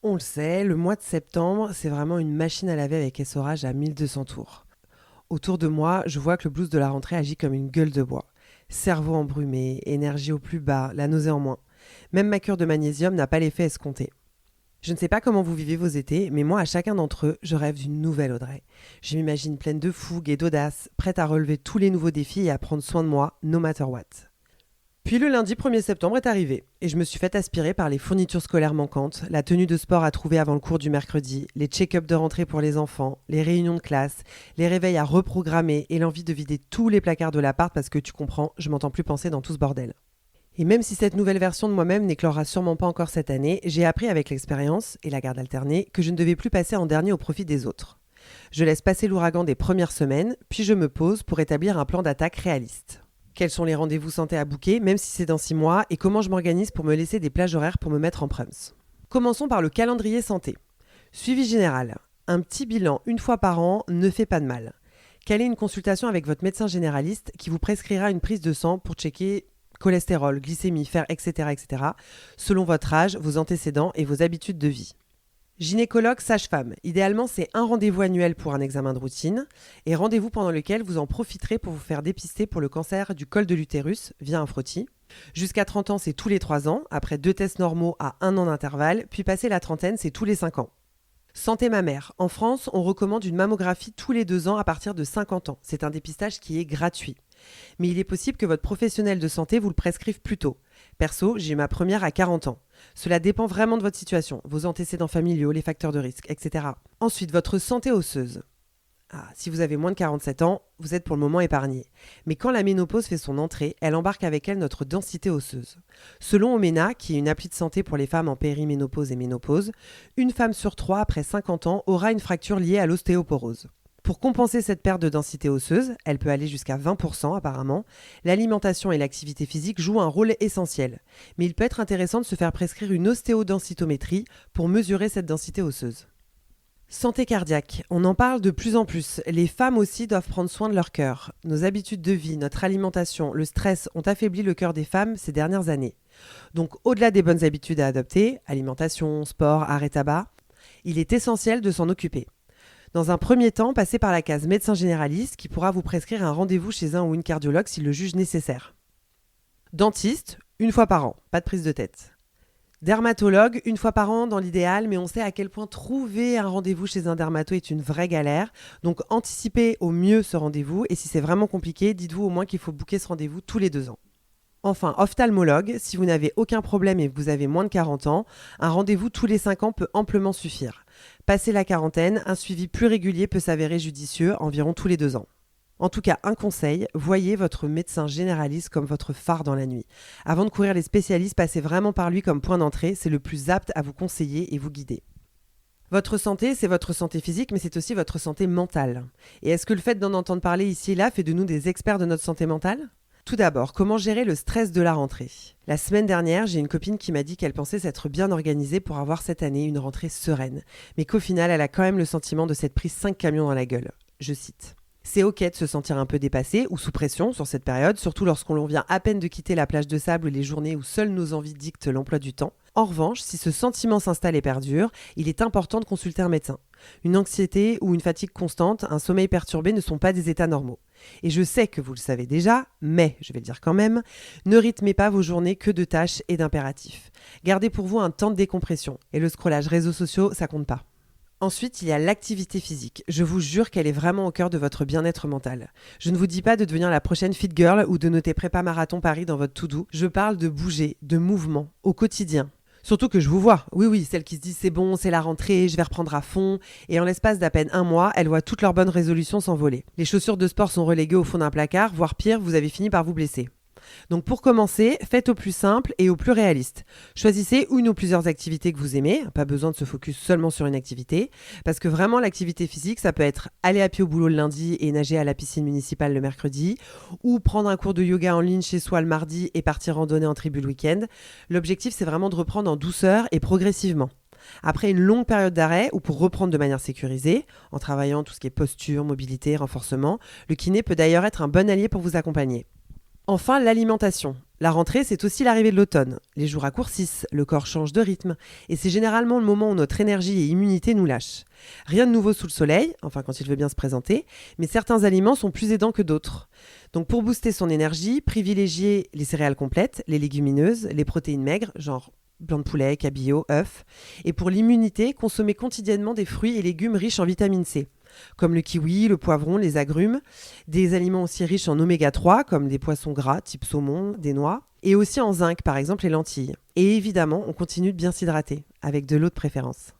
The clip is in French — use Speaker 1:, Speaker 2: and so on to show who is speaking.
Speaker 1: On le sait, le mois de septembre, c'est vraiment une machine à laver avec essorage à 1200 tours. Autour de moi, je vois que le blues de la rentrée agit comme une gueule de bois. Cerveau embrumé, énergie au plus bas, la nausée en moins. Même ma cure de magnésium n'a pas l'effet escompté. Je ne sais pas comment vous vivez vos étés, mais moi, à chacun d'entre eux, je rêve d'une nouvelle Audrey. Je m'imagine pleine de fougue et d'audace, prête à relever tous les nouveaux défis et à prendre soin de moi, no matter what. Puis le lundi 1er septembre est arrivé, et je me suis fait aspirer par les fournitures scolaires manquantes, la tenue de sport à trouver avant le cours du mercredi, les check-ups de rentrée pour les enfants, les réunions de classe, les réveils à reprogrammer et l'envie de vider tous les placards de l'appart parce que tu comprends, je m'entends plus penser dans tout ce bordel. Et même si cette nouvelle version de moi-même n'éclorera sûrement pas encore cette année, j'ai appris avec l'expérience et la garde alternée que je ne devais plus passer en dernier au profit des autres. Je laisse passer l'ouragan des premières semaines, puis je me pose pour établir un plan d'attaque réaliste. Quels sont les rendez-vous santé à booker, même si c'est dans 6 mois, et comment je m'organise pour me laisser des plages horaires pour me mettre en prums. Commençons par le calendrier santé. Suivi général. Un petit bilan une fois par an ne fait pas de mal. Calez une consultation avec votre médecin généraliste qui vous prescrira une prise de sang pour checker cholestérol, glycémie, fer, etc., selon votre âge, vos antécédents et vos habitudes de vie. Gynécologue, sage-femme. Idéalement, c'est un rendez-vous annuel pour un examen de routine et rendez-vous pendant lequel vous en profiterez pour vous faire dépister pour le cancer du col de l'utérus via un frottis. Jusqu'à 30 ans, c'est tous les 3 ans, après 2 tests normaux à 1 an d'intervalle, puis passer la trentaine, c'est tous les 5 ans. Santé mammaire. En France, on recommande une mammographie tous les 2 ans à partir de 50 ans. C'est un dépistage qui est gratuit. Mais il est possible que votre professionnel de santé vous le prescrive plus tôt. Perso, j'ai eu ma première à 40 ans. Cela dépend vraiment de votre situation, vos antécédents familiaux, les facteurs de risque, etc. Ensuite, votre santé osseuse. Si vous avez moins de 47 ans, vous êtes pour le moment épargné. Mais quand la ménopause fait son entrée, elle embarque avec elle notre densité osseuse. Selon Omena, qui est une appli de santé pour les femmes en périménopause et ménopause, une femme sur 3 après 50 ans aura une fracture liée à l'ostéoporose. Pour compenser cette perte de densité osseuse, elle peut aller jusqu'à 20% apparemment, l'alimentation et l'activité physique jouent un rôle essentiel. Mais il peut être intéressant de se faire prescrire une ostéodensitométrie pour mesurer cette densité osseuse. Santé cardiaque, on en parle de plus en plus. Les femmes aussi doivent prendre soin de leur cœur. Nos habitudes de vie, notre alimentation, le stress ont affaibli le cœur des femmes ces dernières années. Donc au-delà des bonnes habitudes à adopter, alimentation, sport, arrêt tabac, il est essentiel de s'en occuper. Dans un premier temps, passez par la case médecin généraliste qui pourra vous prescrire un rendez-vous chez un ou une cardiologue s'il le juge nécessaire. Dentiste, une fois par an, pas de prise de tête. Dermatologue, une fois par an dans l'idéal, mais on sait à quel point trouver un rendez-vous chez un dermato est une vraie galère. Donc anticipez au mieux ce rendez-vous et si c'est vraiment compliqué, dites-vous au moins qu'il faut booker ce rendez-vous tous les 2 ans. Enfin, ophtalmologue, si vous n'avez aucun problème et que vous avez moins de 40 ans, un rendez-vous tous les 5 ans peut amplement suffire. Passé la quarantaine, un suivi plus régulier peut s'avérer judicieux, environ tous les 2 ans. En tout cas, un conseil, voyez votre médecin généraliste comme votre phare dans la nuit. Avant de courir les spécialistes, passez vraiment par lui comme point d'entrée, c'est le plus apte à vous conseiller et vous guider. Votre santé, c'est votre santé physique, mais c'est aussi votre santé mentale. Et est-ce que le fait d'en entendre parler ici et là fait de nous des experts de notre santé mentale ? Tout d'abord, comment gérer le stress de la rentrée ? La semaine dernière, j'ai une copine qui m'a dit qu'elle pensait s'être bien organisée pour avoir cette année une rentrée sereine, mais qu'au final, elle a quand même le sentiment de s'être pris 5 camions dans la gueule. Je cite. C'est ok de se sentir un peu dépassé ou sous pression sur cette période, surtout lorsqu'on vient à peine de quitter la plage de sable ou les journées où seules nos envies dictent l'emploi du temps. En revanche, si ce sentiment s'installe et perdure, il est important de consulter un médecin. Une anxiété ou une fatigue constante, un sommeil perturbé ne sont pas des états normaux. Et je sais que vous le savez déjà, mais, je vais le dire quand même, ne rythmez pas vos journées que de tâches et d'impératifs. Gardez pour vous un temps de décompression. Et le scrollage réseaux sociaux, ça compte pas. Ensuite, il y a l'activité physique. Je vous jure qu'elle est vraiment au cœur de votre bien-être mental. Je ne vous dis pas de devenir la prochaine fit girl ou de noter prépa marathon Paris dans votre to-do. Je parle de bouger, de mouvement, au quotidien. Surtout que je vous vois, oui, celle qui se dit c'est bon, c'est la rentrée, je vais reprendre à fond. Et en l'espace d'à peine 1 mois, elles voient toutes leurs bonnes résolutions s'envoler. Les chaussures de sport sont reléguées au fond d'un placard, voire pire, vous avez fini par vous blesser. Donc pour commencer, faites au plus simple et au plus réaliste. Choisissez une ou plusieurs activités que vous aimez, pas besoin de se focus seulement sur une activité, parce que vraiment l'activité physique, ça peut être aller à pied au boulot le lundi et nager à la piscine municipale le mercredi, ou prendre un cours de yoga en ligne chez soi le mardi et partir randonner en tribu le week-end. L'objectif, c'est vraiment de reprendre en douceur et progressivement. Après une longue période d'arrêt ou pour reprendre de manière sécurisée, en travaillant tout ce qui est posture, mobilité, renforcement, le kiné peut d'ailleurs être un bon allié pour vous accompagner. Enfin, l'alimentation. La rentrée, c'est aussi l'arrivée de l'automne. Les jours raccourcissent, le corps change de rythme, et c'est généralement le moment où notre énergie et immunité nous lâchent. Rien de nouveau sous le soleil, enfin quand il veut bien se présenter, mais certains aliments sont plus aidants que d'autres. Donc pour booster son énergie, privilégiez les céréales complètes, les légumineuses, les protéines maigres, genre blanc de poulet, cabillaud, œufs. Et pour l'immunité, consommez quotidiennement des fruits et légumes riches en vitamine C, comme le kiwi, le poivron, les agrumes, des aliments aussi riches en oméga 3, comme des poissons gras, type saumon, des noix, et aussi en zinc, par exemple les lentilles. Et évidemment, on continue de bien s'hydrater, avec de l'eau de préférence.